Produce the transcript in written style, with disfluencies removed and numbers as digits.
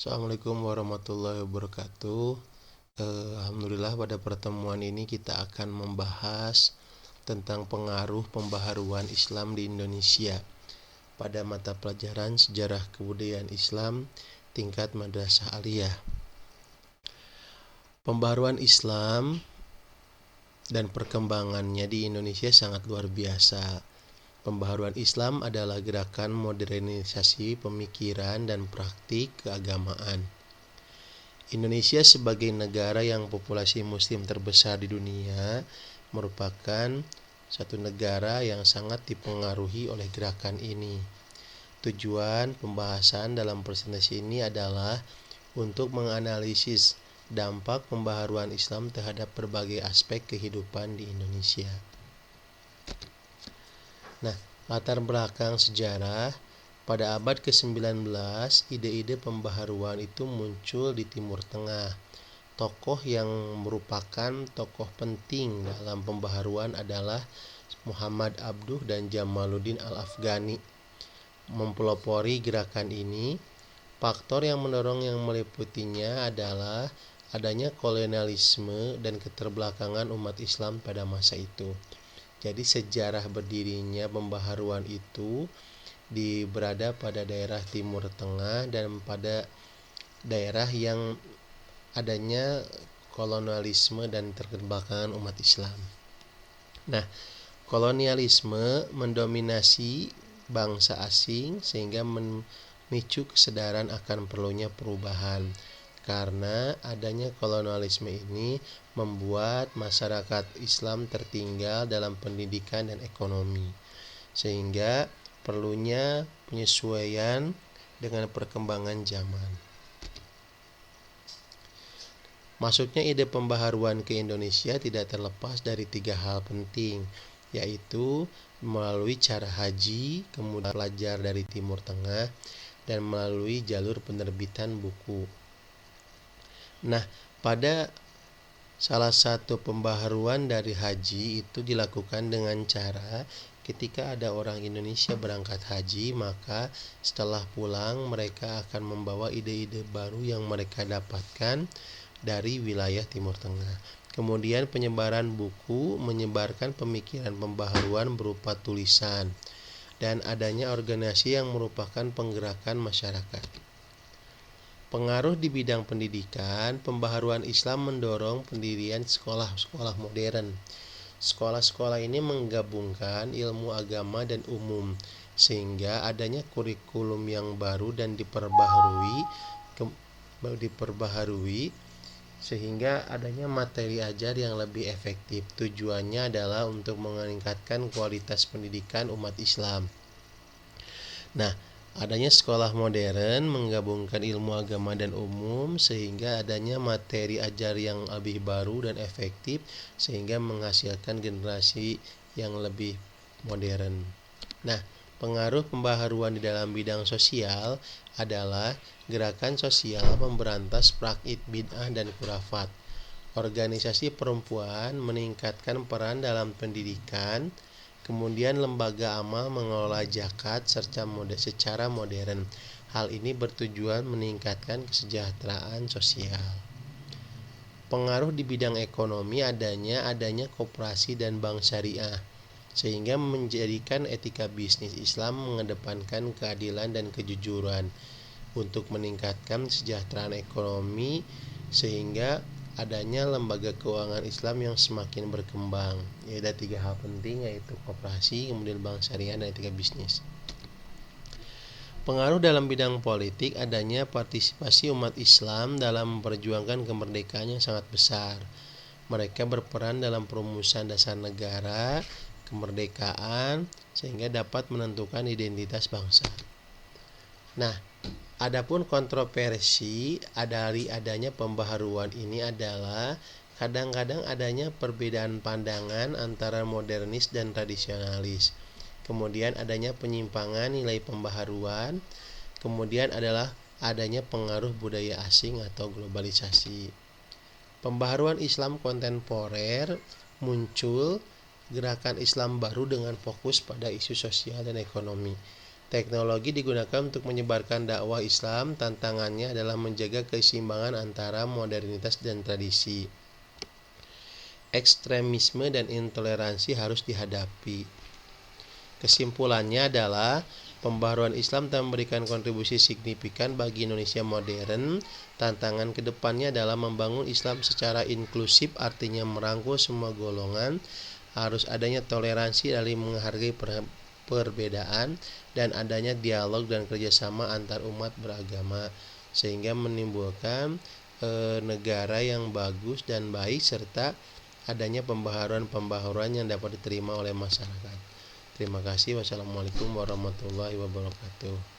Assalamualaikum warahmatullahi wabarakatuh. Alhamdulillah pada pertemuan ini kita akan membahas tentang pengaruh pembaharuan Islam di Indonesia pada mata pelajaran Sejarah Kebudayaan Islam tingkat Madrasah Aliyah. Pembaharuan Islam dan perkembangannya di Indonesia sangat luar biasa. Pembaharuan Islam adalah gerakan modernisasi pemikiran dan praktik keagamaan. Indonesia sebagai negara yang populasi muslim terbesar di dunia merupakan satu negara yang sangat dipengaruhi oleh gerakan ini. Tujuan pembahasan dalam presentasi ini adalah untuk menganalisis dampak pembaharuan Islam terhadap berbagai aspek kehidupan di Indonesia. Nah, latar belakang sejarah, pada abad ke-19, ide-ide pembaharuan itu muncul di Timur Tengah. Tokoh yang merupakan tokoh penting dalam pembaharuan adalah Muhammad Abduh dan Jamaluddin Al-Afghani. Mempelopori gerakan ini, faktor yang mendorong yang meliputinya adalah adanya kolonialisme dan keterbelakangan umat Islam pada masa itu. Jadi sejarah berdirinya pembaharuan itu berada pada daerah Timur Tengah dan pada daerah yang adanya kolonialisme dan keterbelakangan umat Islam. Nah, kolonialisme mendominasi bangsa asing sehingga memicu kesadaran akan perlunya perubahan. Karena adanya kolonialisme ini membuat masyarakat Islam tertinggal dalam pendidikan dan ekonomi, sehingga perlunya penyesuaian dengan perkembangan zaman. Masuknya ide pembaharuan ke Indonesia tidak terlepas dari 3 hal penting, yaitu melalui cara haji, kemudian pelajar dari Timur Tengah, dan melalui jalur penerbitan buku. Nah, pada salah satu pembaharuan dari haji itu dilakukan dengan cara ketika ada orang Indonesia berangkat haji, maka setelah pulang mereka akan membawa ide-ide baru yang mereka dapatkan dari wilayah Timur Tengah. Kemudian penyebaran buku menyebarkan pemikiran pembaharuan berupa tulisan dan adanya organisasi yang merupakan penggerakan masyarakat. Pengaruh di bidang pendidikan, pembaharuan Islam mendorong pendirian sekolah-sekolah modern. Sekolah-sekolah ini menggabungkan ilmu agama dan umum, sehingga adanya kurikulum yang baru dan diperbaharui sehingga adanya materi ajar yang lebih efektif. Tujuannya adalah untuk meningkatkan kualitas pendidikan umat Islam. Nah, adanya sekolah modern menggabungkan ilmu agama dan umum sehingga adanya materi ajar yang lebih baru dan efektif sehingga menghasilkan generasi yang lebih modern. Nah, pengaruh pembaharuan di dalam bidang sosial adalah gerakan sosial memberantas praktik bid'ah dan khurafat. Organisasi perempuan meningkatkan peran dalam pendidikan. Kemudian lembaga amal mengelola zakat secara modern. Hal ini bertujuan meningkatkan kesejahteraan sosial. Pengaruh di bidang ekonomi adanya koperasi dan bank syariah, sehingga menjadikan etika bisnis Islam mengedepankan keadilan dan kejujuran untuk meningkatkan kesejahteraan ekonomi, sehingga adanya lembaga keuangan Islam yang semakin berkembang. Ada 3 hal penting, yaitu koperasi, kemudian bank syariah, dan etika bisnis. Pengaruh dalam bidang politik adanya partisipasi umat Islam dalam memperjuangkan kemerdekaan yang sangat besar. Mereka berperan dalam perumusan dasar negara, kemerdekaan, sehingga dapat menentukan identitas bangsa. Nah, adapun kontroversi dari adanya pembaharuan ini adalah kadang-kadang adanya perbedaan pandangan antara modernis dan tradisionalis. Kemudian adanya penyimpangan nilai pembaharuan. Kemudian adalah adanya pengaruh budaya asing atau globalisasi. Pembaharuan Islam kontemporer muncul gerakan Islam baru dengan fokus pada isu sosial dan ekonomi. Teknologi digunakan untuk menyebarkan dakwah Islam. Tantangannya adalah menjaga keseimbangan antara modernitas dan tradisi. Ekstremisme dan intoleransi harus dihadapi. Kesimpulannya adalah pembaharuan Islam telah memberikan kontribusi signifikan bagi Indonesia modern. Tantangan kedepannya adalah membangun Islam secara inklusif, artinya merangkul semua golongan. Harus adanya toleransi dari menghargai perbedaan dan adanya dialog dan kerjasama antar umat beragama sehingga menimbulkan negara yang bagus dan baik serta adanya pembaharuan yang dapat diterima oleh masyarakat. Terima kasih. Wassalamualaikum warahmatullahi wabarakatuh.